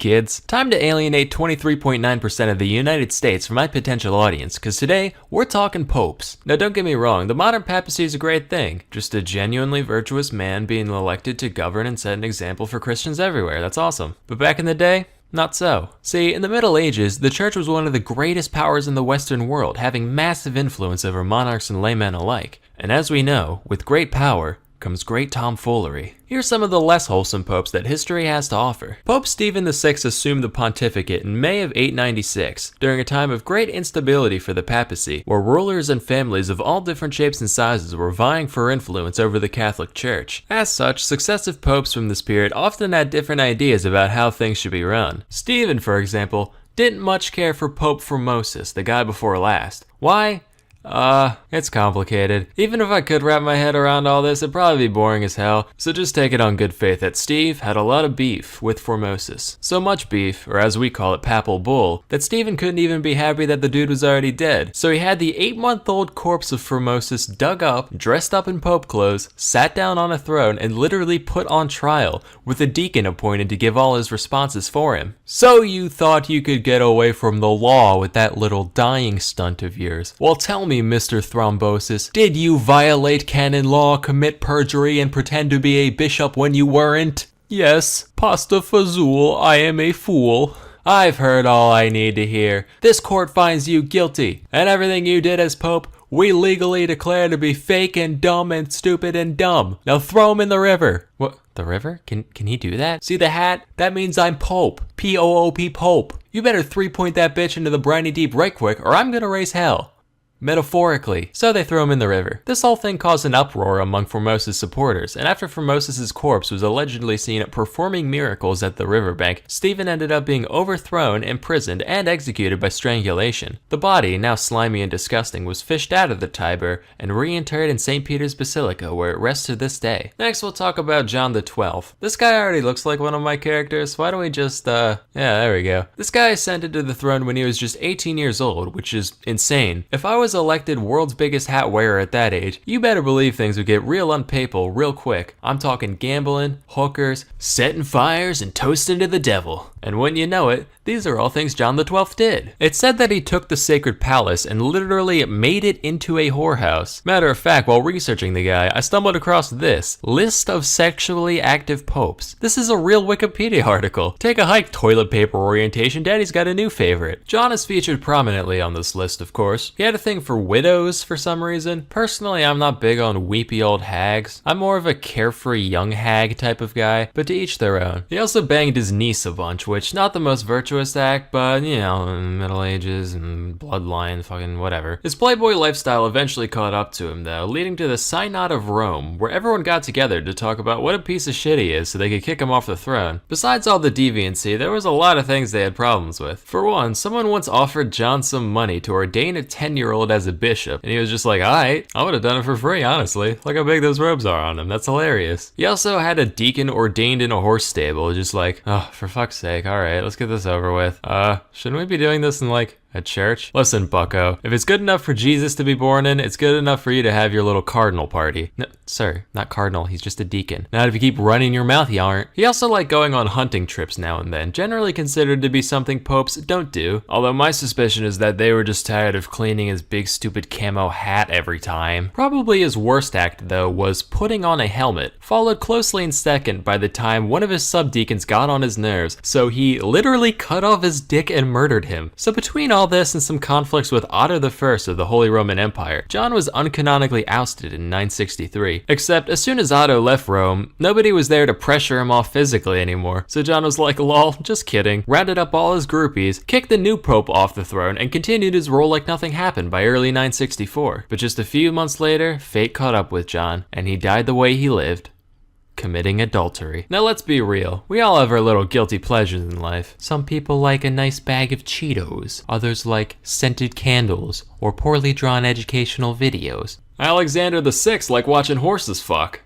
Kids, time to alienate 23.9% of the United States from my potential audience, cause today, we're talking popes. Now don't get me wrong, the modern papacy is a great thing. Just a genuinely virtuous man being elected to govern and set an example for Christians everywhere, that's awesome. But back in the day, not so. See, in the Middle Ages, the church was one of the greatest powers in the Western world, having massive influence over monarchs and laymen alike. And as we know, with great power comes great tomfoolery. Here's some of the less wholesome popes that history has to offer. Pope Stephen VI assumed the pontificate in May of 896, during a time of great instability for the papacy, where rulers and families of all different shapes and sizes were vying for influence over the Catholic Church. As such, successive popes from this period often had different ideas about how things should be run. Stephen, for example, didn't much care for Pope Formosus, the guy before last. Why? It's complicated. Even if I could wrap my head around all this, it'd probably be boring as hell, so just take it on good faith that Steve had a lot of beef with Formosus. So much beef, or as we call it, papal bull, that Stephen couldn't even be happy that the dude was already dead. So he had the 8-month-old corpse of Formosus dug up, dressed up in pope clothes, sat down on a throne, and literally put on trial, with a deacon appointed to give all his responses for him. So you thought you could get away from the law with that little dying stunt of yours? Well, tell me, Mr. Thrombosis, did you violate canon law, commit perjury, and pretend to be a bishop when you weren't? Yes, pasta fazool, I am a fool. I've heard all I need to hear. This court finds you guilty, and everything you did as pope, we legally declare to be fake and dumb and stupid and dumb. Now throw him in the river. What? The river? Can he do that? See the hat? That means I'm Pope. P-O-O-P Pope. You better 3-point that bitch into the briny deep right quick, or I'm gonna raise hell. Metaphorically. So they threw him in the river. This whole thing caused an uproar among Formosus supporters, and after Formosus's corpse was allegedly seen performing miracles at the riverbank, Stephen ended up being overthrown, imprisoned, and executed by strangulation. The body, now slimy and disgusting, was fished out of the Tiber and reinterred in St. Peter's Basilica, where it rests to this day. Next, we'll talk about John XII. This guy already looks like one of my characters. Why don't we just, yeah, there we go. This guy ascended to the throne when he was just 18 years old, which is insane. If I was elected world's biggest hat wearer at that age, you better believe things would get real unpapal real quick. I'm talking gambling, hookers, setting fires, and toasting to the devil. And when you know it, these are all things John XII did. It's said that he took the sacred palace and literally made it into a whorehouse. Matter of fact, while researching the guy, I stumbled across this list of sexually active popes. This is a real Wikipedia article. Take a hike, toilet paper orientation, daddy's got a new favorite. John is featured prominently on this list, of course. He had a thing for widows for some reason. Personally, I'm not big on weepy old hags. I'm more of a carefree young hag type of guy, but to each their own. He also banged his niece a bunch, which not the most virtuous act, but you know, Middle Ages and bloodline, fucking whatever. His playboy lifestyle eventually caught up to him though, leading to the Synod of Rome, where everyone got together to talk about what a piece of shit he is so they could kick him off the throne. Besides all the deviancy, there was a lot of things they had problems with. For one, someone once offered John some money to ordain a 10-year-old as a bishop, and he was just like, alright, I would have done it for free, honestly. Look how big those robes are on him, that's hilarious. He also had a deacon ordained in a horse stable, just like, oh, for fuck's sake, alright, let's get this over with. Shouldn't we be doing this in like a church? Listen, bucko, if it's good enough for Jesus to be born in, it's good enough for you to have your little cardinal party. No, sir, not cardinal, he's just a deacon. Not if you keep running your mouth, you aren't. He also liked going on hunting trips now and then, generally considered to be something popes don't do, although my suspicion is that they were just tired of cleaning his big stupid camo hat every time. Probably his worst act, though, was putting on a helmet, followed closely in second by the time one of his subdeacons got on his nerves, so he literally cut off his dick and murdered him. So between all this and some conflicts with Otto I of the Holy Roman Empire, John was uncanonically ousted in 963. Except as soon as Otto left Rome, nobody was there to pressure him off physically anymore, so John was like, lol, just kidding, rounded up all his groupies, kicked the new pope off the throne, and continued his role like nothing happened by early 964. But just a few months later, fate caught up with John, and he died the way he lived. Committing adultery. Now let's be real, we all have our little guilty pleasures in life. Some people like a nice bag of Cheetos, others like scented candles, or poorly drawn educational videos. Alexander VI liked watching horses fuck.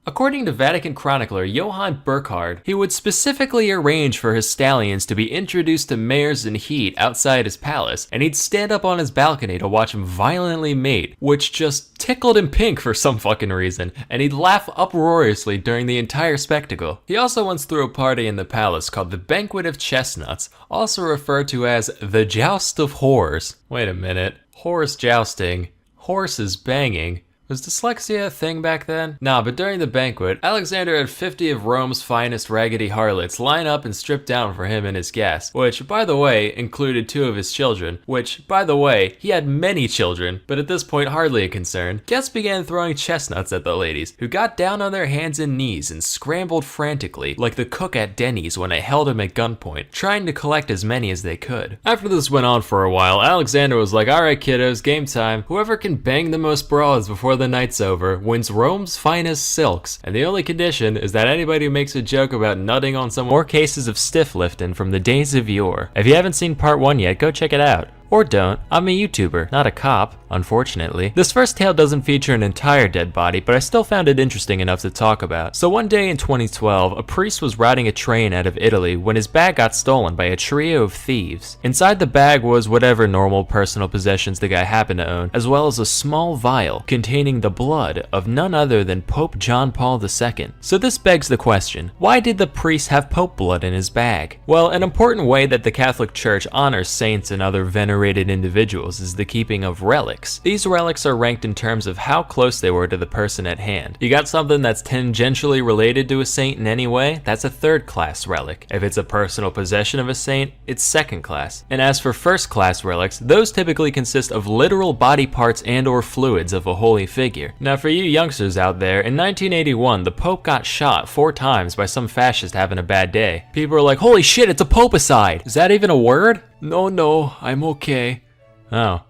According to Vatican chronicler Johann Burckhardt, he would specifically arrange for his stallions to be introduced to mares in heat outside his palace, and he'd stand up on his balcony to watch them violently mate, which just tickled him pink for some fucking reason, and he'd laugh uproariously during the entire spectacle. He also once threw a party in the palace called the Banquet of Chestnuts, also referred to as the Joust of Whores. Wait a minute, horse jousting, horses banging. Was dyslexia a thing back then? Nah, but during the banquet, Alexander had 50 of Rome's finest raggedy harlots line up and strip down for him and his guests, which, by the way, included 2 of his children, which, by the way, he had many children, but at this point hardly a concern. Guests began throwing chestnuts at the ladies, who got down on their hands and knees and scrambled frantically, like the cook at Denny's when I held him at gunpoint, trying to collect as many as they could. After this went on for a while, Alexander was like, alright kiddos, game time. Whoever can bang the most broads before the night's over wins Rome's finest silks, and the only condition is that anybody who makes a joke about nutting on some more cases of stiff lifting from the days of yore. If you haven't seen part 1 yet, go check it out. Or don't. I'm a YouTuber, not a cop, unfortunately. This first tale doesn't feature an entire dead body, but I still found it interesting enough to talk about. So one day in 2012, a priest was riding a train out of Italy when his bag got stolen by a trio of thieves. Inside the bag was whatever normal personal possessions the guy happened to own, as well as a small vial containing the blood of none other than Pope John Paul II. So this begs the question, why did the priest have Pope blood in his bag? Well, an important way that the Catholic Church honors saints and other venerated individuals is the keeping of relics. These relics are ranked in terms of how close they were to the person at hand. You got something that's tangentially related to a saint in any way, that's a 3rd class relic. If it's a personal possession of a saint, it's 2nd class. And as for 1st class relics, those typically consist of literal body parts and or fluids of a holy figure. Now for you youngsters out there, in 1981 the Pope got shot 4 times by some fascist having a bad day. People are like, holy shit, it's a popicide! Is that even a word? No, I'm okay. Oh.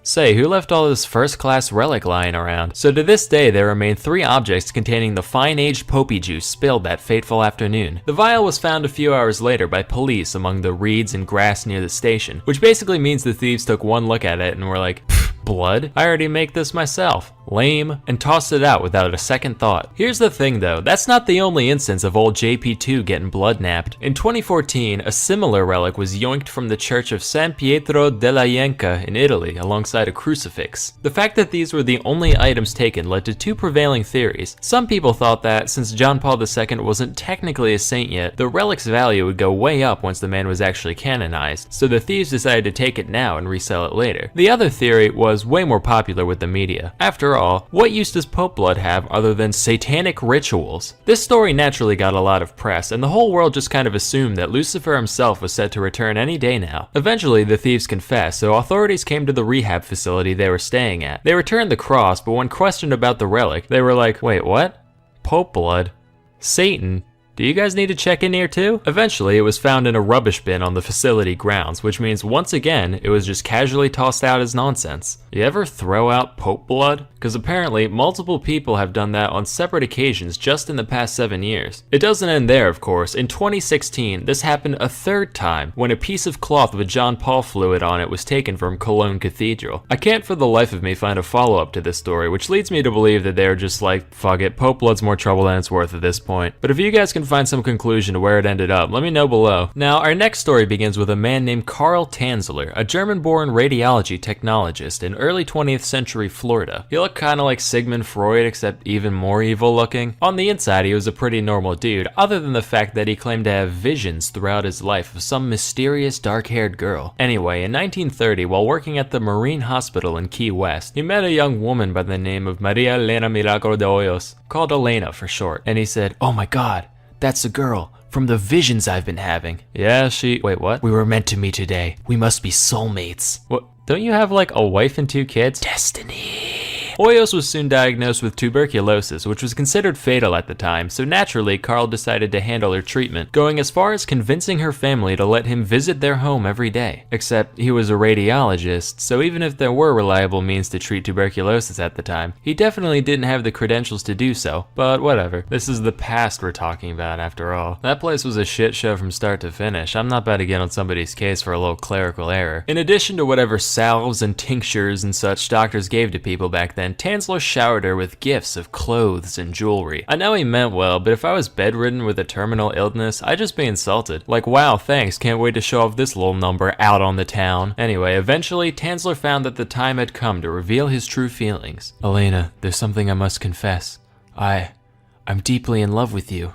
Say, who left all this 1st class relic lying around? So to this day, there remain 3 objects containing the fine-aged poppy juice spilled that fateful afternoon. The vial was found a few hours later by police among the reeds and grass near the station, which basically means the thieves took one look at it and were like, blood? I already make this myself. Lame, and tossed it out without a second thought. Here's the thing though, that's not the only instance of old JP2 getting blood napped. In 2014, a similar relic was yoinked from the church of San Pietro della Ienca in Italy alongside a crucifix. The fact that these were the only items taken led to 2 prevailing theories. Some people thought that, since John Paul II wasn't technically a saint yet, the relic's value would go way up once the man was actually canonized, so the thieves decided to take it now and resell it later. The other theory was way more popular with the media. After all, what use does Pope blood have other than satanic rituals? This story naturally got a lot of press, and the whole world just kind of assumed that Lucifer himself was set to return any day now. Eventually, the thieves confessed, so authorities came to the rehab facility they were staying at. They returned the cross, but when questioned about the relic, they were like, wait, what? Pope blood? Satan? Do you guys need to check in here too? Eventually, it was found in a rubbish bin on the facility grounds, which means once again, it was just casually tossed out as nonsense. You ever throw out Pope blood? Because apparently, multiple people have done that on separate occasions just in the past 7 years. It doesn't end there, of course. In 2016, this happened a 3rd time when a piece of cloth with John Paul fluid on it was taken from Cologne Cathedral. I can't for the life of me find a follow-up to this story, which leads me to believe that they're just like, fuck it, Pope blood's more trouble than it's worth at this point. But if you guys can find some conclusion to where it ended up, let me know below. Now, our next story begins with a man named Karl Tanzler, a German-born radiology technologist in early 20th century Florida. He looked kind of like Sigmund Freud, except even more evil looking. On the inside, he was a pretty normal dude, other than the fact that he claimed to have visions throughout his life of some mysterious dark-haired girl. Anyway, in 1930, while working at the Marine Hospital in Key West, he met a young woman by the name of Maria Elena Milagro de Hoyos, called Elena for short, and he said, "Oh my god, that's the girl from the visions I've been having." Yeah, wait, what? "We were meant to meet today. We must be soulmates." What? Don't you have like a wife and 2 kids? Destiny. Hoyos was soon diagnosed with tuberculosis, which was considered fatal at the time, so naturally, Karl decided to handle her treatment, going as far as convincing her family to let him visit their home every day. Except, he was a radiologist, so even if there were reliable means to treat tuberculosis at the time, he definitely didn't have the credentials to do so, but whatever. This is the past we're talking about after all. That place was a shit show from start to finish. I'm not about to get on somebody's case for a little clerical error. In addition to whatever salves and tinctures and such doctors gave to people back then, and Tansler showered her with gifts of clothes and jewelry. I know he meant well, but if I was bedridden with a terminal illness, I'd just be insulted. Like, wow, thanks, can't wait to show off this little number out on the town. Anyway, eventually, Tansler found that the time had come to reveal his true feelings. Elena, there's something I must confess. I'm deeply in love with you.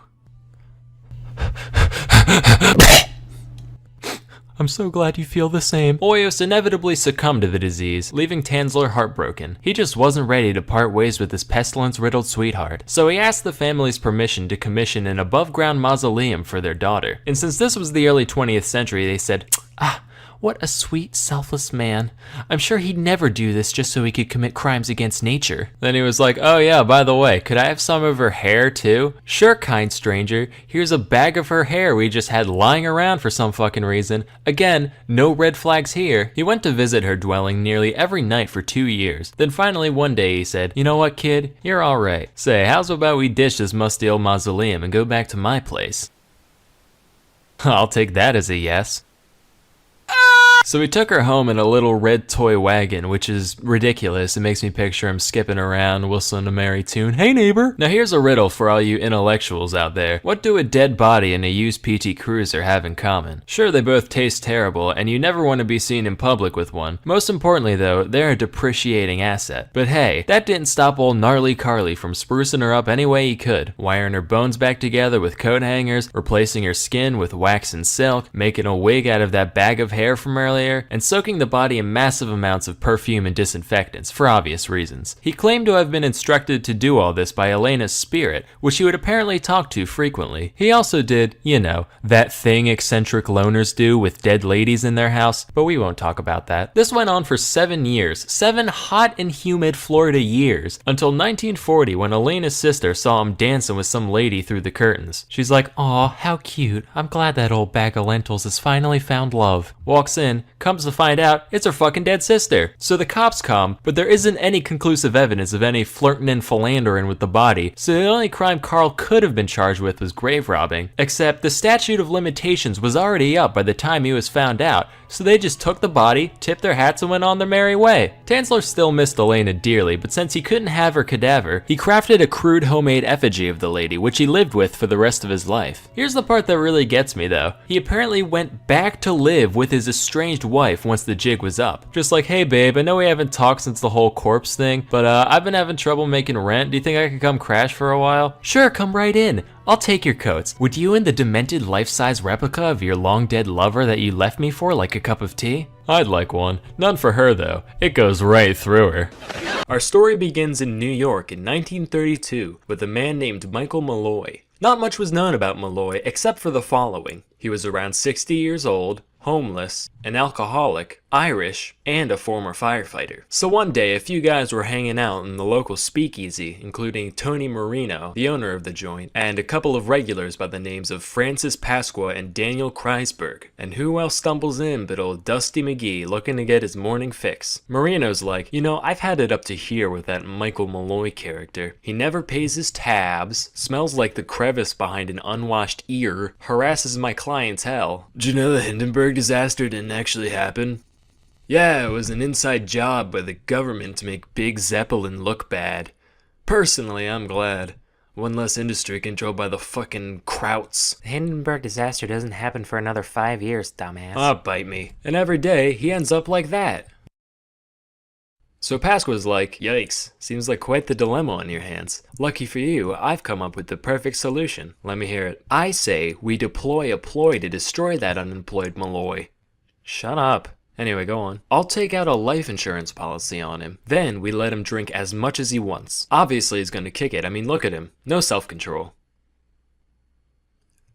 I'm so glad you feel the same. Hoyos inevitably succumbed to the disease, leaving Tansler heartbroken. He just wasn't ready to part ways with his pestilence-riddled sweetheart, so he asked the family's permission to commission an above-ground mausoleum for their daughter. And since this was the early 20th century, they said, what a sweet, selfless man. I'm sure he'd never do this just so he could commit crimes against nature. Then he was like, oh yeah, by the way, could I have some of her hair too? Sure, kind stranger. Here's a bag of her hair we just had lying around for some fucking reason. Again, no red flags here. He went to visit her dwelling nearly every night for 2 years. Then finally one day he said, you know what, kid? You're alright. Say, how's about we ditch this musty old mausoleum and go back to my place? I'll take that as a yes. So he took her home in a little red toy wagon, which is ridiculous. It makes me picture him skipping around, whistling a merry tune. Hey neighbor! Now here's a riddle for all you intellectuals out there. What do a dead body and a used PT Cruiser have in common? Sure, they both taste terrible, and you never want to be seen in public with one. Most importantly though, they're a depreciating asset. But hey, that didn't stop old Gnarly Carly from sprucing her up any way he could. Wiring her bones back together with coat hangers, replacing her skin with wax and silk, making a wig out of that bag of hair from earlier, and soaking the body in massive amounts of perfume and disinfectants, for obvious reasons. He claimed to have been instructed to do all this by Elena's spirit, which he would apparently talk to frequently. He also did, you know, that thing eccentric loners do with dead ladies in their house, but we won't talk about that. This went on for 7 years, 7 hot and humid Florida years, until 1940 when Elena's sister saw him dancing with some lady through the curtains. She's like, aw, how cute, I'm glad that old bag of lentils has finally found love. Walks in, comes to find out it's her fucking dead sister. So the cops come, but there isn't any conclusive evidence of any flirting and philandering with the body, so the only crime Carl could have been charged with was grave robbing. Except the statute of limitations was already up by the time he was found out, so they just took the body, tipped their hats, and went on their merry way. Tansler still missed Elena dearly, but since he couldn't have her cadaver, he crafted a crude homemade effigy of the lady, which he lived with for the rest of his life. Here's the part that really gets me though. He apparently went back to live with his estranged wife once the jig was up. Just like, hey babe, I know we haven't talked since the whole corpse thing, but I've been having trouble making rent. Do you think I could come crash for a while? Sure, come right in. I'll take your coats. Would you and the demented life-size replica of your long-dead lover that you left me for like a cup of tea? I'd like one. None for her though. It goes right through her. Our story begins in New York in 1932 with a man named Michael Malloy. Not much was known about Malloy except for the following. He was around 60 years old, homeless, an alcoholic, Irish, and a former firefighter. So one day, a few guys were hanging out in the local speakeasy, including Tony Marino, the owner of the joint, and a couple of regulars by the names of Francis Pasqua and Daniel Kreisberg. And who else stumbles in but old Dusty McGee looking to get his morning fix? Marino's like, you know, I've had it up to here with that Michael Malloy character. He never pays his tabs, smells like the crevice behind an unwashed ear, harasses my clientele. Did you know the Hindenburg disaster didn't actually happen? Yeah, it was an inside job by the government to make Big Zeppelin look bad. Personally, I'm glad. One less industry controlled by the fucking Krauts. The Hindenburg disaster doesn't happen for another 5 years, dumbass. Ah, bite me. And every day, he ends up like that. So Pasqua's like, yikes, seems like quite the dilemma on your hands. Lucky for you, I've come up with the perfect solution. Let me hear it. I say we deploy a ploy to destroy that unemployed Malloy. Shut up. Anyway, go on. I'll take out a life insurance policy on him. Then we let him drink as much as he wants. Obviously he's gonna kick it. I mean, look at him. No self-control.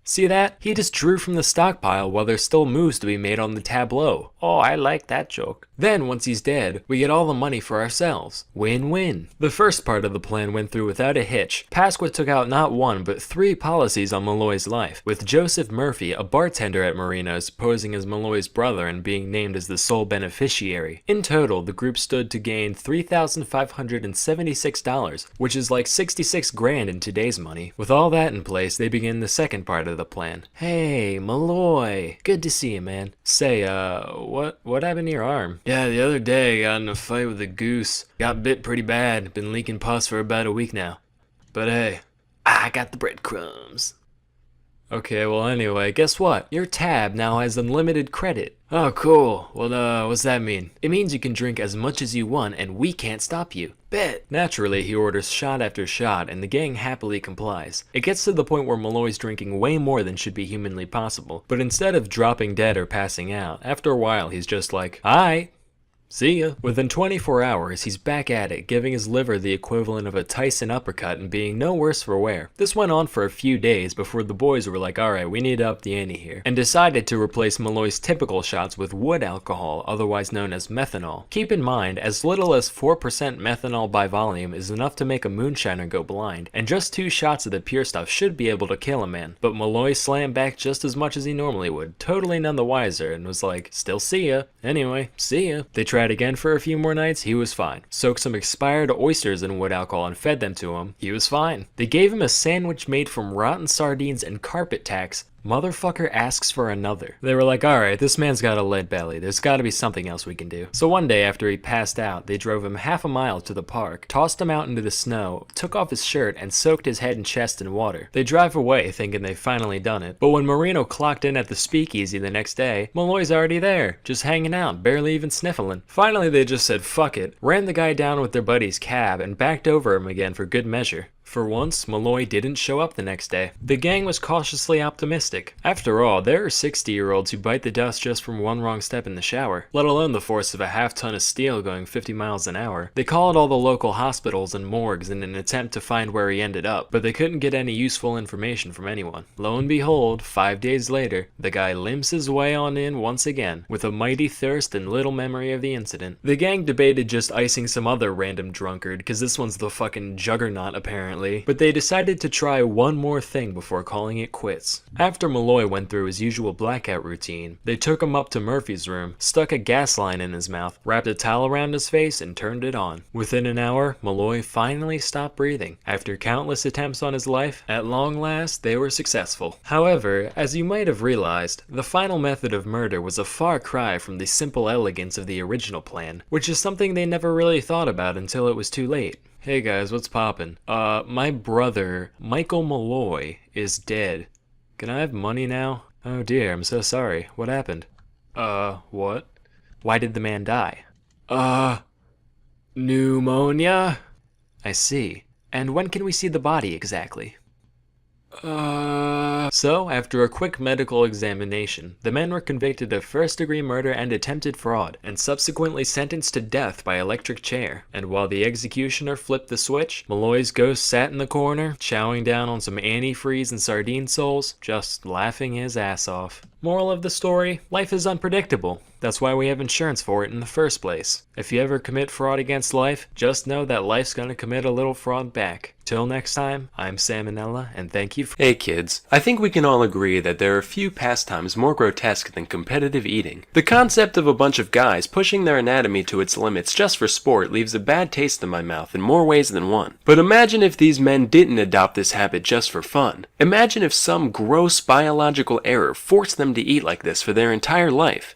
See that? He just drew from the stockpile while there's still moves to be made on the tableau. Oh, I like that joke. Then, once he's dead, we get all the money for ourselves. Win-win. The first part of the plan went through without a hitch. Pasqua took out not 1, but 3 policies on Malloy's life, with Joseph Murphy, a bartender at Marino's, posing as Malloy's brother and being named as the sole beneficiary. In total, the group stood to gain $3,576, which is like 66 grand in today's money. With all that in place, they begin the second part of the plan. Hey, Malloy. Good to see you, man. Say, what happened to your arm? Yeah, the other day I got in a fight with a goose. Got bit pretty bad. Been leaking pus for about a week now. But hey, I got the breadcrumbs. Okay, well anyway, guess what? Your tab now has unlimited credit. Oh, cool. Well, what's that mean? It means you can drink as much as you want and we can't stop you. Bet. Naturally, he orders shot after shot and the gang happily complies. It gets to the point where Malloy's drinking way more than should be humanly possible. But instead of dropping dead or passing out, after a while he's just like, "Hi. See ya." Within 24 hours, he's back at it, giving his liver the equivalent of a Tyson uppercut and being no worse for wear. This went on for a few days before the boys were like, alright, we need to up the ante here, and decided to replace Malloy's typical shots with wood alcohol, otherwise known as methanol. Keep in mind, as little as 4% methanol by volume is enough to make a moonshiner go blind, and just 2 shots of the pure stuff should be able to kill a man. But Malloy slammed back just as much as he normally would, totally none the wiser, and was like, still see ya. Anyway, see ya. They tried again for a few more nights, he was fine. Soaked some expired oysters in wood alcohol and fed them to him, he was fine. They gave him a sandwich made from rotten sardines and carpet tacks. Motherfucker asks for another. They were like, alright, this man's got a lead belly, there's gotta be something else we can do. So one day after he passed out, they drove him half a mile to the park, tossed him out into the snow, took off his shirt, and soaked his head and chest in water. They drive away thinking they've finally done it, but when Marino clocked in at the speakeasy the next day, Malloy's already there, just hanging out, barely even sniffling. Finally they just said fuck it, ran the guy down with their buddy's cab, and backed over him again for good measure. For once, Malloy didn't show up the next day. The gang was cautiously optimistic. After all, there are 60-year-olds who bite the dust just from one wrong step in the shower, let alone the force of a half-ton of steel going 50 miles an hour. They called all the local hospitals and morgues in an attempt to find where he ended up, but they couldn't get any useful information from anyone. Lo and behold, 5 days later, the guy limps his way on in once again, with a mighty thirst and little memory of the incident. The gang debated just icing some other random drunkard, cause this one's the fucking juggernaut apparently. But they decided to try one more thing before calling it quits. After Malloy went through his usual blackout routine, they took him up to Murphy's room, stuck a gas line in his mouth, wrapped a towel around his face, and turned it on. Within an hour, Malloy finally stopped breathing. After countless attempts on his life, at long last, they were successful. However, as you might have realized, the final method of murder was a far cry from the simple elegance of the original plan, which is something they never really thought about until it was too late. Hey guys, what's poppin'? My brother, Michael Malloy, is dead. Can I have money now? Oh dear, I'm so sorry. What happened? What? Why did the man die? Pneumonia? I see. And when can we see the body exactly? So, after a quick medical examination, the men were convicted of first-degree murder and attempted fraud, and subsequently sentenced to death by electric chair. And while the executioner flipped the switch, Malloy's ghost sat in the corner, chowing down on some antifreeze and sardine soles, just laughing his ass off. Moral of the story, life is unpredictable. That's why we have insurance for it in the first place. If you ever commit fraud against life, just know that life's gonna commit a little fraud back. Till next time, I'm Salmonella, and thank you for— Hey kids, I think we can all agree that there are few pastimes more grotesque than competitive eating. The concept of a bunch of guys pushing their anatomy to its limits just for sport leaves a bad taste in my mouth in more ways than one. But imagine if these men didn't adopt this habit just for fun. Imagine if some gross biological error forced them to eat like this for their entire life.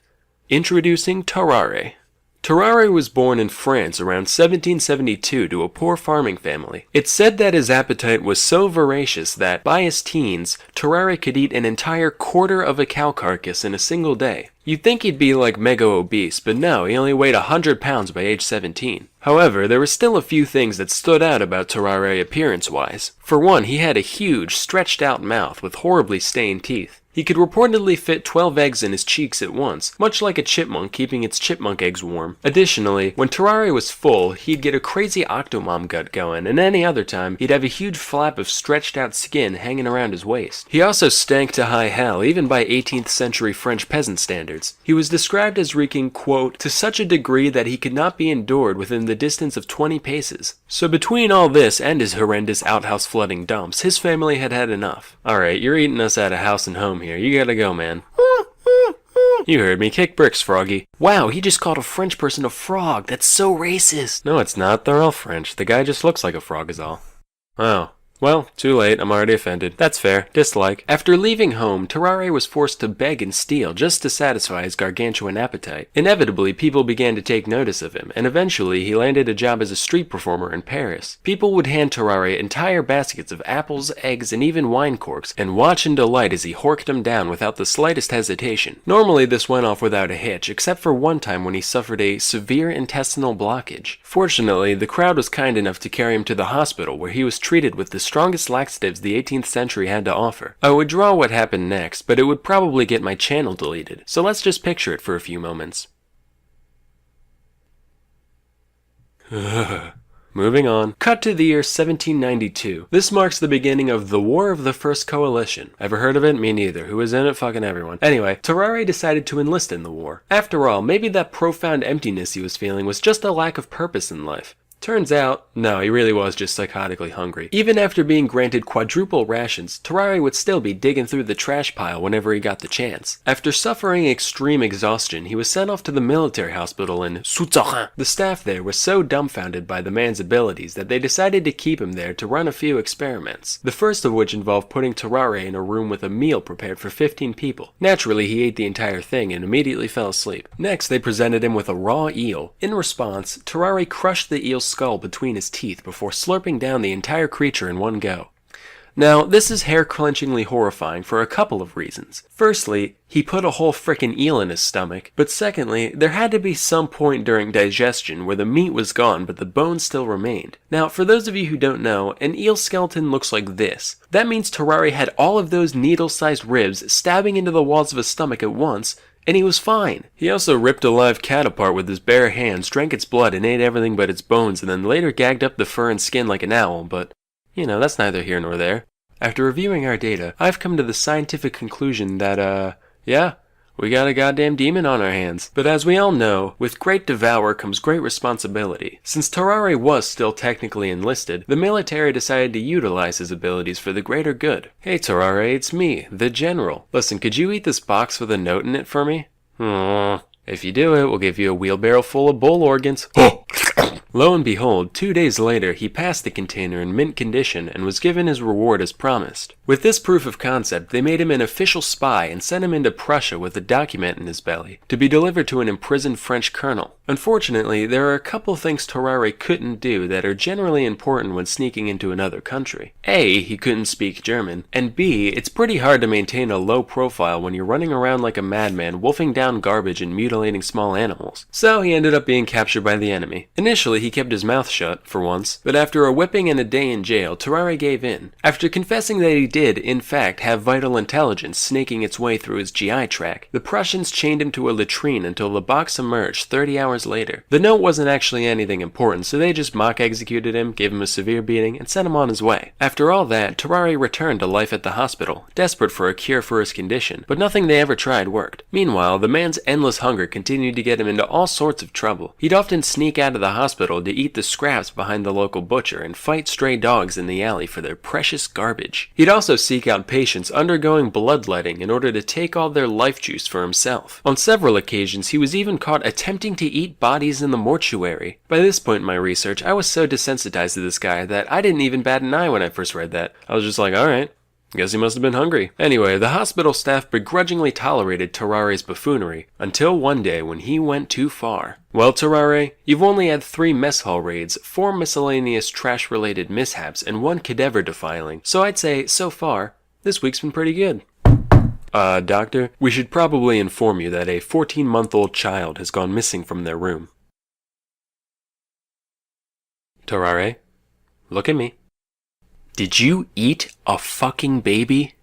Introducing Tarare. Tarare was born in France around 1772 to a poor farming family. It's said that his appetite was so voracious that, by his teens, Tarare could eat an entire quarter of a cow carcass in a single day. You'd think he'd be like mega obese, but no, he only weighed 100 pounds by age 17. However, there were still a few things that stood out about Tarare appearance-wise. For one, he had a huge, stretched-out mouth with horribly stained teeth. He could reportedly fit 12 eggs in his cheeks at once, much like a chipmunk keeping its chipmunk eggs warm. Additionally, when Tarare was full, he'd get a crazy Octomom gut going, and any other time, he'd have a huge flap of stretched out skin hanging around his waist. He also stank to high hell, even by 18th century French peasant standards. He was described as reeking, quote, to such a degree that he could not be endured within the distance of 20 paces. So between all this and his horrendous outhouse flooding dumps, his family had had enough. Alright, you're eating us out of house and home here. You gotta go, man. You heard me. Kick bricks, Froggy. Wow, he just called a French person a frog. That's so racist. No, it's not. They're all French. The guy just looks like a frog is all. Oh, Well, too late, I'm already offended. That's fair. Dislike. After leaving home, Terraria was forced to beg and steal just to satisfy his gargantuan appetite. Inevitably, people began to take notice of him, and eventually he landed a job as a street performer in Paris. People would hand Terraria entire baskets of apples, eggs, and even wine corks, and watch in delight as he horked them down without the slightest hesitation. Normally, this went off without a hitch, except for one time when he suffered a severe intestinal blockage. Fortunately, the crowd was kind enough to carry him to the hospital, where he was treated with the strongest laxatives the 18th century had to offer. I would draw what happened next, but it would probably get my channel deleted, so let's just picture it for a few moments. Moving on. Cut to the year 1792. This marks the beginning of the War of the First Coalition. Ever heard of it? Me neither. Who was in it? Fucking everyone. Anyway, Terraria decided to enlist in the war. After all, maybe that profound emptiness he was feeling was just a lack of purpose in life. Turns out, no, he really was just psychotically hungry. Even after being granted quadruple rations, Terraria would still be digging through the trash pile whenever he got the chance. After suffering extreme exhaustion, he was sent off to the military hospital in Souterrain. The staff there was so dumbfounded by the man's abilities that they decided to keep him there to run a few experiments. The first of which involved putting Terraria in a room with a meal prepared for 15 people. Naturally, he ate the entire thing and immediately fell asleep. Next, they presented him with a raw eel. In response, Terraria crushed the eel's skull between his teeth before slurping down the entire creature in one go. Now, this is hair-clenchingly horrifying for a couple of reasons. Firstly, he put a whole frickin' eel in his stomach, but secondly, there had to be some point during digestion where the meat was gone but the bones still remained. Now, for those of you who don't know, an eel skeleton looks like this. That means Terraria had all of those needle-sized ribs stabbing into the walls of his stomach at once, and he was fine. He also ripped a live cat apart with his bare hands, drank its blood, and ate everything but its bones, and then later gagged up the fur and skin like an owl, but, you know, that's neither here nor there. After reviewing our data, I've come to the scientific conclusion that, yeah, we got a goddamn demon on our hands. But as we all know, with great devour comes great responsibility. Since Terraria was still technically enlisted, the military decided to utilize his abilities for the greater good. Hey Terraria, it's me, the General. Listen, could you eat this box with a note in it for me? If you do it, we'll give you a wheelbarrow full of bull organs. Lo and behold, 2 days later, he passed the container in mint condition and was given his reward as promised. With this proof of concept, they made him an official spy and sent him into Prussia with a document in his belly, to be delivered to an imprisoned French colonel. Unfortunately, there are a couple things Terraria couldn't do that are generally important when sneaking into another country. A, he couldn't speak German, and B, it's pretty hard to maintain a low profile when you're running around like a madman wolfing down garbage and mutilating small animals. So he ended up being captured by the enemy. Initially, he kept his mouth shut, for once, but after a whipping and a day in jail, Terraria gave in. After confessing that he did, in fact, have vital intelligence snaking its way through his GI tract, the Prussians chained him to a latrine until the box emerged 30 hours later. The note wasn't actually anything important, so they just mock-executed him, gave him a severe beating, and sent him on his way. After all that, Terraria returned to life at the hospital, desperate for a cure for his condition, but nothing they ever tried worked. Meanwhile, the man's endless hunger continued to get him into all sorts of trouble. He'd often sneak out of the hospital to eat the scraps behind the local butcher and fight stray dogs in the alley for their precious garbage. He'd also seek out patients undergoing bloodletting in order to take all their life juice for himself. On several occasions, he was even caught attempting to eat bodies in the mortuary. By this point in my research, I was so desensitized to this guy that I didn't even bat an eye when I first read that. I was just like, alright. Guess he must have been hungry. Anyway, the hospital staff begrudgingly tolerated Terraria's buffoonery, until one day when he went too far. Well, Terraria, you've only had 3 mess hall raids, 4 miscellaneous trash-related mishaps, and 1 cadaver defiling, so I'd say, so far, this week's been pretty good. Doctor, we should probably inform you that a 14-month-old child has gone missing from their room. Terraria, look at me. Did you eat a fucking baby?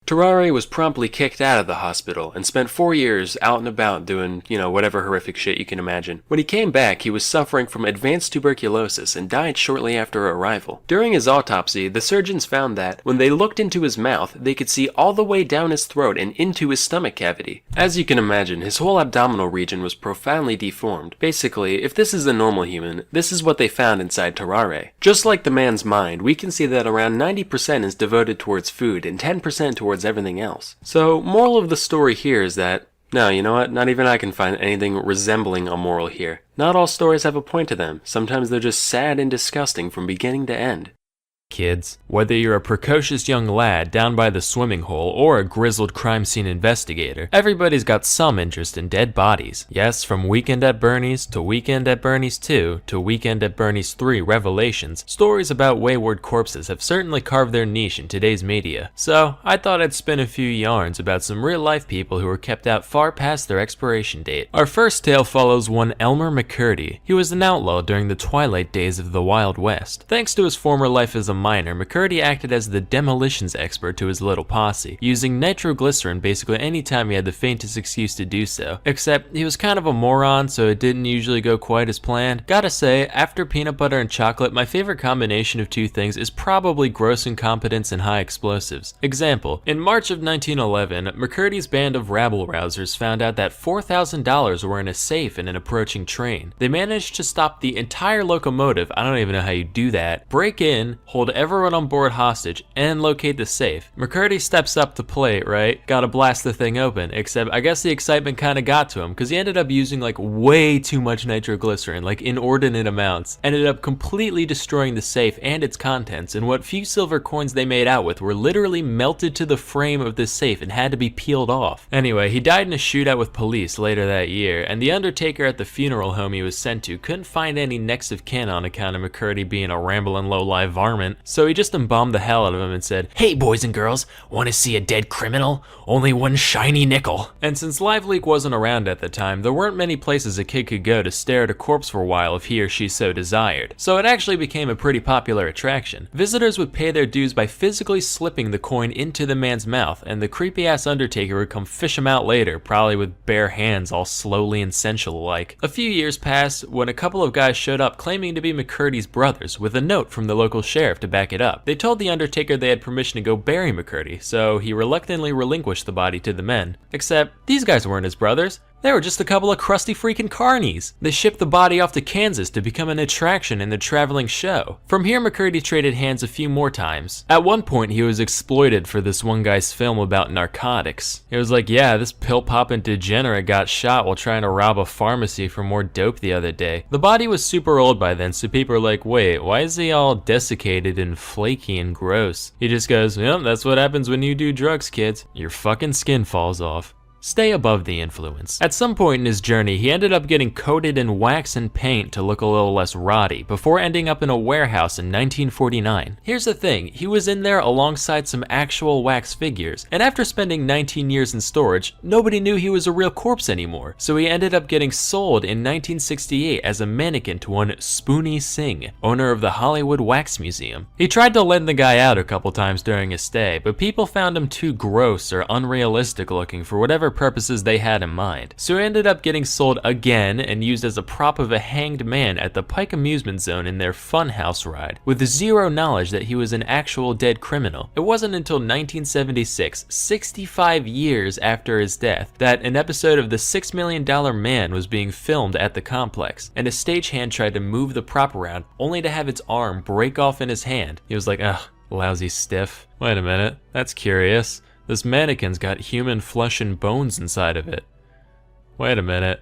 Terraria was promptly kicked out of the hospital and spent 4 years out and about doing, whatever horrific shit you can imagine. When he came back, he was suffering from advanced tuberculosis and died shortly after arrival. During his autopsy, the surgeons found that, when they looked into his mouth, they could see all the way down his throat and into his stomach cavity. As you can imagine, his whole abdominal region was profoundly deformed. Basically, if this is a normal human, this is what they found inside Terraria. Just like the man's mind, we can see that around 90% is devoted towards food and 10% towards everything else. So, moral of the story here is that No, you know what? Not even I can find anything resembling a moral here. Not all stories have a point to them. Sometimes they're just sad and disgusting from beginning to end. Kids, whether you're a precocious young lad down by the swimming hole or a grizzled crime scene investigator, everybody's got some interest in dead bodies. Yes, from Weekend at Bernie's to Weekend at Bernie's 2 to Weekend at Bernie's 3 Revelations, stories about wayward corpses have certainly carved their niche in today's media. So, I thought I'd spin a few yarns about some real-life people who were kept out far past their expiration date. Our first tale follows one Elmer McCurdy. He was an outlaw during the twilight days of the Wild West. Thanks to his former life as a minor, McCurdy acted as the demolitions expert to his little posse, using nitroglycerin basically any time he had the faintest excuse to do so. Except, he was kind of a moron, so it didn't usually go quite as planned. Gotta say, after peanut butter and chocolate, my favorite combination of two things is probably gross incompetence and high explosives. Example, in March of 1911, McCurdy's band of rabble-rousers found out that $4,000 were in a safe in an approaching train. They managed to stop the entire locomotive, I don't even know how you do that, break in, hold everyone on board hostage, and locate the safe. McCurdy steps up to plate, right? Gotta blast the thing open, except I guess the excitement kinda got to him, because he ended up using like way too much nitroglycerin, like inordinate amounts. Ended up completely destroying the safe and its contents, and what few silver coins they made out with were literally melted to the frame of the safe and had to be peeled off. Anyway, he died in a shootout with police later that year, and the undertaker at the funeral home he was sent to couldn't find any next of kin on account of McCurdy being a rambling low-life varmint. So he just embalmed the hell out of him and said, "Hey boys and girls, want to see a dead criminal? Only one shiny nickel." And since LiveLeak wasn't around at the time, there weren't many places a kid could go to stare at a corpse for a while if he or she so desired. So it actually became a pretty popular attraction. Visitors would pay their dues by physically slipping the coin into the man's mouth, and the creepy ass undertaker would come fish him out later, probably with bare hands all slowly and sensual-like. A few years passed when a couple of guys showed up claiming to be McCurdy's brothers with a note from the local sheriff to back it up. They told the undertaker they had permission to go bury McCurdy, so he reluctantly relinquished the body to the men. Except, these guys weren't his brothers. They were just a couple of crusty freaking carnies. They shipped the body off to Kansas to become an attraction in their traveling show. From here, McCurdy traded hands a few more times. At one point, he was exploited for this one guy's film about narcotics. It was like, yeah, this pill-popping degenerate got shot while trying to rob a pharmacy for more dope the other day. The body was super old by then, so people were like, wait, why is he all desiccated and flaky and gross? He just goes, yep, that's what happens when you do drugs, kids. Your fucking skin falls off. Stay above the influence. At some point in his journey, he ended up getting coated in wax and paint to look a little less rotty, before ending up in a warehouse in 1949. Here's the thing, he was in there alongside some actual wax figures, and after spending 19 years in storage, nobody knew he was a real corpse anymore, so he ended up getting sold in 1968 as a mannequin to one Spoony Singh, owner of the Hollywood Wax Museum. He tried to lend the guy out a couple times during his stay, but people found him too gross or unrealistic looking for whatever purposes they had in mind. So he ended up getting sold again and used as a prop of a hanged man at the Pike Amusement Zone in their Funhouse ride, with zero knowledge that he was an actual dead criminal. It wasn't until 1976, 65 years after his death, that an episode of The $6 Million Man was being filmed at the complex, and a stagehand tried to move the prop around only to have its arm break off in his hand. He was like, ugh, lousy stiff. Wait a minute, that's curious. This mannequin's got human flesh and bones inside of it. Wait a minute.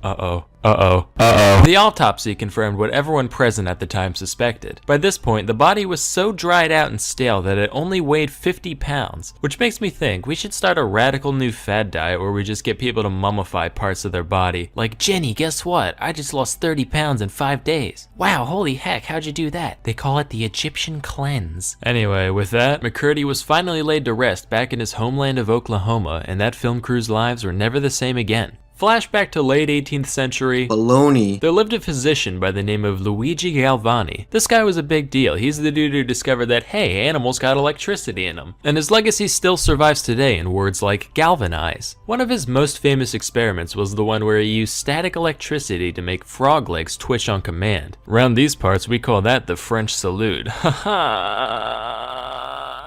Uh-oh. The autopsy confirmed what everyone present at the time suspected. By this point, the body was so dried out and stale that it only weighed 50 pounds, which makes me think we should start a radical new fad diet where we just get people to mummify parts of their body. Like, Jenny, guess what? I just lost 30 pounds in 5 days. Wow, holy heck, how'd you do that? They call it the Egyptian cleanse. Anyway, with that, McCurdy was finally laid to rest back in his homeland of Oklahoma, and that film crew's lives were never the same again. Flashback to late 18th century. Baloney. There lived a physician by the name of Luigi Galvani. This guy was a big deal. He's the dude who discovered that, hey, animals got electricity in them. And his legacy still survives today in words like galvanize. One of his most famous experiments was the one where he used static electricity to make frog legs twitch on command. Around these parts, we call that the French salute.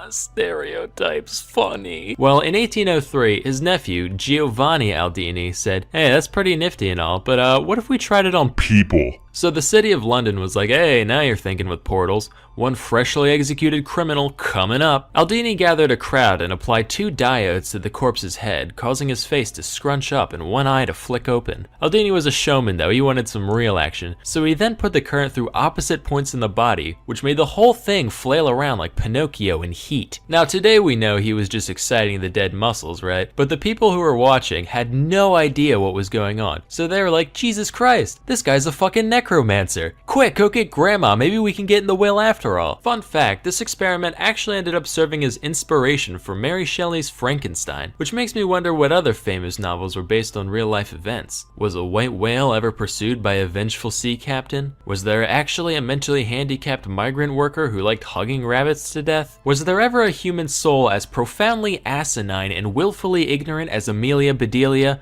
Stereotypes funny. Well, in 1803, his nephew, Giovanni Aldini, said, hey, that's pretty nifty and all, but what if we tried it on people? So the city of London was like, hey, now you're thinking with portals. One freshly executed criminal coming up. Aldini gathered a crowd and applied 2 diodes to the corpse's head, causing his face to scrunch up and one eye to flick open. Aldini was a showman though, he wanted some real action, so he then put the current through opposite points in the body, which made the whole thing flail around like Pinocchio in heat. Now today we know he was just exciting the dead muscles, right? But the people who were watching had no idea what was going on, so they were like, Jesus Christ, this guy's a fucking necromancer. Quick, go get grandma, maybe we can get in the will after all. Fun fact, this experiment actually ended up serving as inspiration for Mary Shelley's Frankenstein, which makes me wonder what other famous novels were based on real life events. Was a white whale ever pursued by a vengeful sea captain? Was there actually a mentally handicapped migrant worker who liked hugging rabbits to death? Was there ever a human soul as profoundly asinine and willfully ignorant as Amelia Bedelia?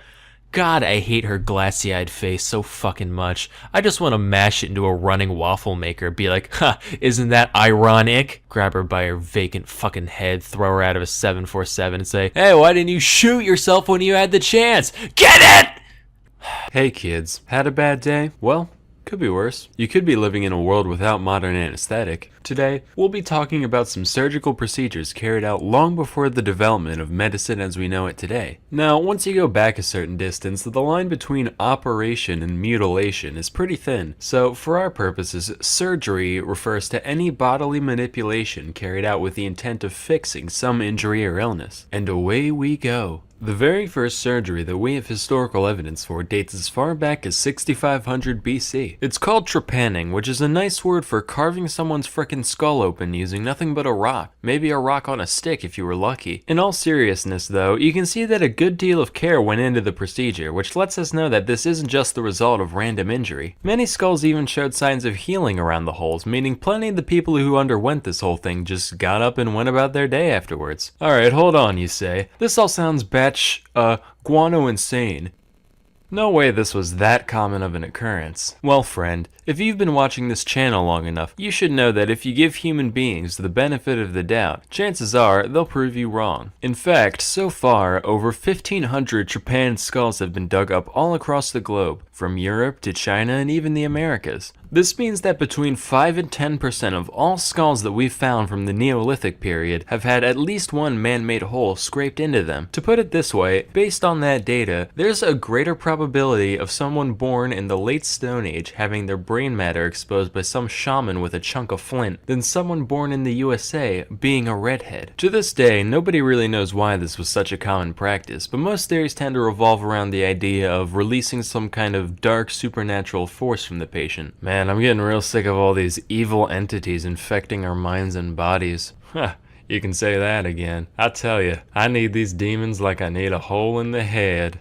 God, I hate her glassy-eyed face so fucking much. I just want to mash it into a running waffle maker, be like, huh, isn't that ironic? Grab her by her vacant fucking head, throw her out of a 747 and say, hey, why didn't you shoot yourself when you had the chance? Get it! Hey kids, had a bad day? Well, could be worse. You could be living in a world without modern anesthetic. Today, we'll be talking about some surgical procedures carried out long before the development of medicine as we know it today. Now, once you go back a certain distance, the line between operation and mutilation is pretty thin. So, for our purposes, surgery refers to any bodily manipulation carried out with the intent of fixing some injury or illness. And away we go. The very first surgery that we have historical evidence for dates as far back as 6500 BC. It's called trepanning, which is a nice word for carving someone's frickin' skull open using nothing but a rock. Maybe a rock on a stick if you were lucky. In all seriousness though, you can see that a good deal of care went into the procedure, which lets us know that this isn't just the result of random injury. Many skulls even showed signs of healing around the holes, meaning plenty of the people who underwent this whole thing just got up and went about their day afterwards. Alright, hold on, you say. This all sounds guano insane. No way this was that common of an occurrence. Well friend, if you've been watching this channel long enough, you should know that if you give human beings the benefit of the doubt, chances are they'll prove you wrong. In fact, so far, over 1,500 trepanned skulls have been dug up all across the globe, from Europe to China and even the Americas. This means that between 5 and 10% of all skulls that we've found from the Neolithic period have had at least one man-made hole scraped into them. To put it this way, based on that data, there's a greater probability of someone born in the late Stone Age having their brain matter exposed by some shaman with a chunk of flint than someone born in the USA being a redhead. To this day, nobody really knows why this was such a common practice, but most theories tend to revolve around the idea of releasing some kind of dark supernatural force from the patient. Man, I'm getting real sick of all these evil entities infecting our minds and bodies. Huh, you can say that again. I tell you, I need these demons like I need a hole in the head.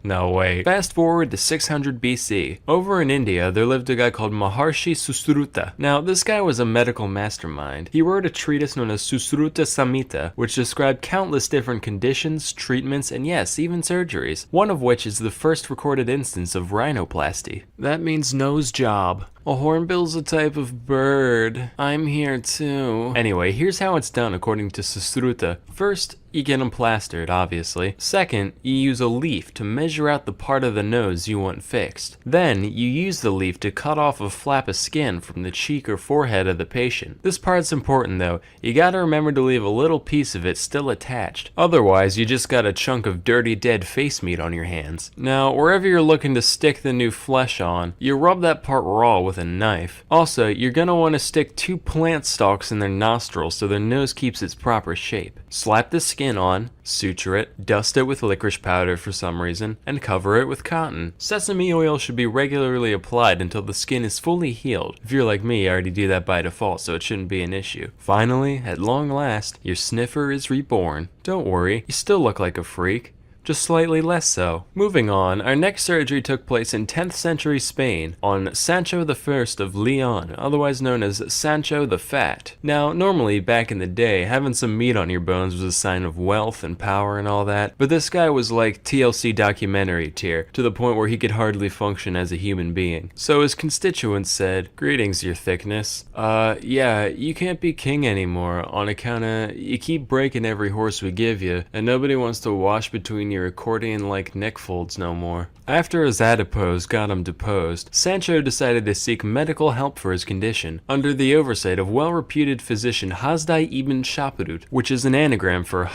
No, wait. Fast forward to 600 BC. Over in India, there lived a guy called Maharshi Susruta. Now, this guy was a medical mastermind. He wrote a treatise known as Susruta Samhita, which described countless different conditions, treatments, and yes, even surgeries. One of which is the first recorded instance of rhinoplasty. That means nose job. A hornbill's a type of bird. I'm here too. Anyway, here's how it's done according to Susruta. First, you get them plastered, obviously. Second, you use a leaf to measure out the part of the nose you want fixed. Then, you use the leaf to cut off a flap of skin from the cheek or forehead of the patient. This part's important though. You gotta remember to leave a little piece of it still attached. Otherwise, you just got a chunk of dirty dead face meat on your hands. Now, wherever you're looking to stick the new flesh on, you rub that part raw with a knife. Also, you're gonna want to stick 2 plant stalks in their nostrils so their nose keeps its proper shape. Slap the skin on, suture it, dust it with licorice powder for some reason, and cover it with cotton. Sesame oil should be regularly applied until the skin is fully healed. If you're like me, I already do that by default, so it shouldn't be an issue. Finally, at long last, your sniffer is reborn. Don't worry, you still look like a freak. Just slightly less so. Moving on, our next surgery took place in 10th century Spain on Sancho I of Leon, otherwise known as Sancho the Fat. Now, normally back in the day, having some meat on your bones was a sign of wealth and power and all that, but this guy was like TLC documentary tier, to the point where he could hardly function as a human being. So his constituents said, "Greetings, your thickness. Yeah, you can't be king anymore on account of you keep breaking every horse we give you, and nobody wants to wash between your accordion-like neck folds no more. After his adipose got him deposed, Sancho decided to seek medical help for his condition, under the oversight of well-reputed physician Hasdai ibn Shaprut, which is an anagram for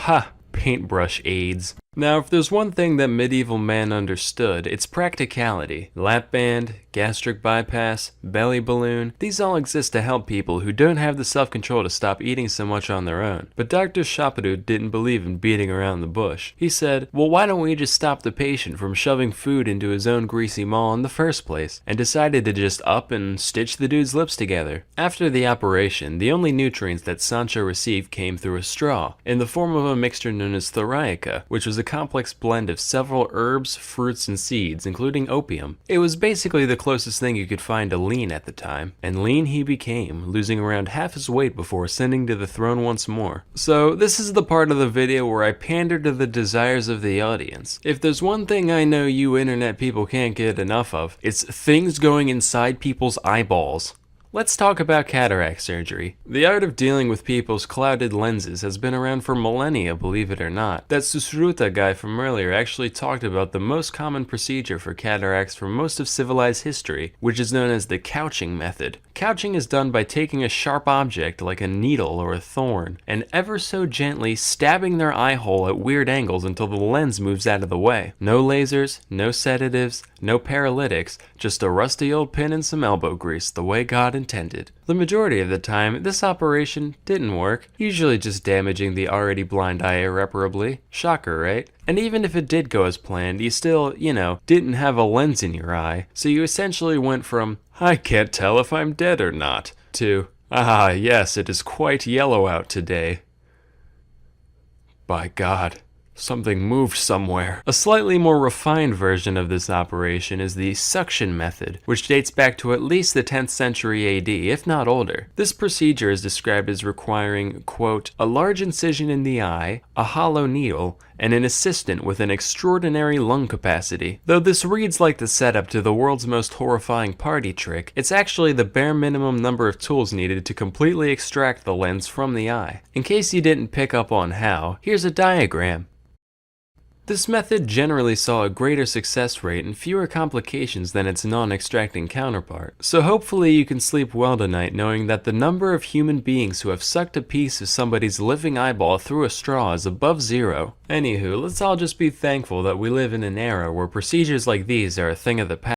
paintbrush aids. Now, if there's one thing that medieval man understood, it's practicality. Lap band, gastric bypass, belly balloon, these all exist to help people who don't have the self-control to stop eating so much on their own. But Dr. Chapadou didn't believe in beating around the bush. He said, well, why don't we just stop the patient from shoving food into his own greasy maw in the first place? And decided to just up and stitch the dude's lips together. After the operation, the only nutrients that Sancho received came through a straw, in the form of a mixture known as thoriaca, which was a complex blend of several herbs, fruits, and seeds, including opium. It was basically the closest thing you could find to lean at the time, and lean he became, losing around half his weight before ascending to the throne once more. So this is the part of the video where I pander to the desires of the audience. If there's one thing I know you internet people can't get enough of, it's things going inside people's eyeballs. Let's talk about cataract surgery. The art of dealing with people's clouded lenses has been around for millennia, believe it or not. That Susruta guy from earlier actually talked about the most common procedure for cataracts for most of civilized history, which is known as the couching method. Couching is done by taking a sharp object like a needle or a thorn, and ever so gently stabbing their eye hole at weird angles until the lens moves out of the way. No lasers, no sedatives, no paralytics, just a rusty old pin and some elbow grease, the way God intended. The majority of the time, this operation didn't work, usually just damaging the already blind eye irreparably. Shocker, right? And even if it did go as planned, you still, didn't have a lens in your eye, so you essentially went from, I can't tell if I'm dead or not, to, ah yes, it is quite yellow out today. By God. Something moved somewhere. A slightly more refined version of this operation is the suction method, which dates back to at least the 10th century AD, if not older. This procedure is described as requiring, quote, a large incision in the eye, a hollow needle, and an assistant with an extraordinary lung capacity. Though this reads like the setup to the world's most horrifying party trick, it's actually the bare minimum number of tools needed to completely extract the lens from the eye. In case you didn't pick up on how, here's a diagram. This method generally saw a greater success rate and fewer complications than its non-extracting counterpart. So hopefully you can sleep well tonight knowing that the number of human beings who have sucked a piece of somebody's living eyeball through a straw is above zero. Anywho, let's all just be thankful that we live in an era where procedures like these are a thing of the past.